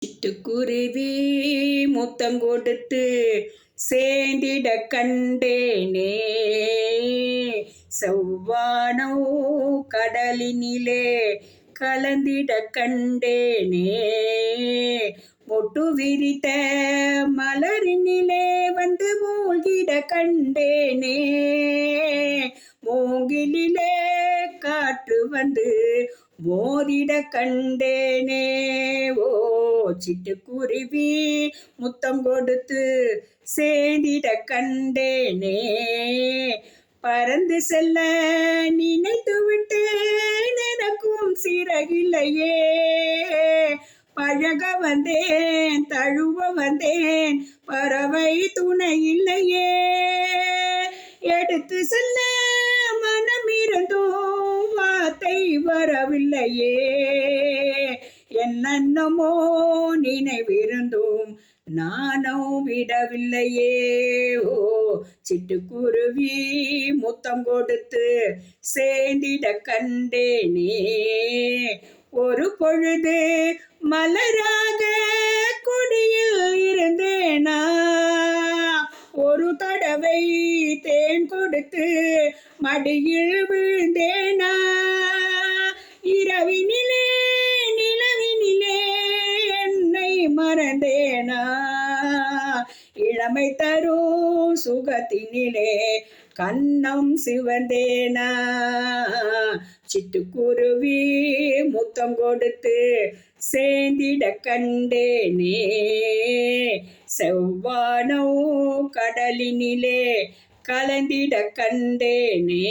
சிட்டுக்குருவி முத்தங்கொடுத்து சேர்ந்திட கண்டேனே. செவ்வானோ கடலினிலே கலந்திட கண்டேனே. மொட்டு விரித்த மலரினிலே வந்து மூழ்கிட கண்டேனே. மூங்கிலே காற்று வந்து மோதிட கண்டேனே. ஓ சிட்டுக்குருவி முத்தம் கொடுத்து சேர்ந்திட கண்டேனே. பறந்து செல்ல நினைத்து விட்டேன், எனக்கும் சிறகில்லையே. பழக வந்தேன், தழுவ வந்தேன், பறவை துணை இல்லையே. எடுத்து செல்ல மனம் இருந்தும் வார்த்தை வரவில்லையே. என்னென்னமோ நினைவிருந்தும் நானும் விடவில்லையே. ஓ சிட்டுக்குருவி முத்தம் கொடுத்து சேர்ந்திட கண்டேனே. ஒரு பொழுது மலராக கொடியில் இருந்தேனா, ஒரு தடவை தேன் கொடுத்து மடியில் விழுந்தேனா. இரவினிலே நிலவினிலே என்னை மறந்தேனா. இளமை தரும் சுகத்தினிலே கண்ணம் சிவந்தேனா. சிட்டுக்குருவி முத்தம் கொடுத்து சேர்ந்திட கண்டேனே. செவ்வானோ கடலினிலே கலந்திட கண்டேனே.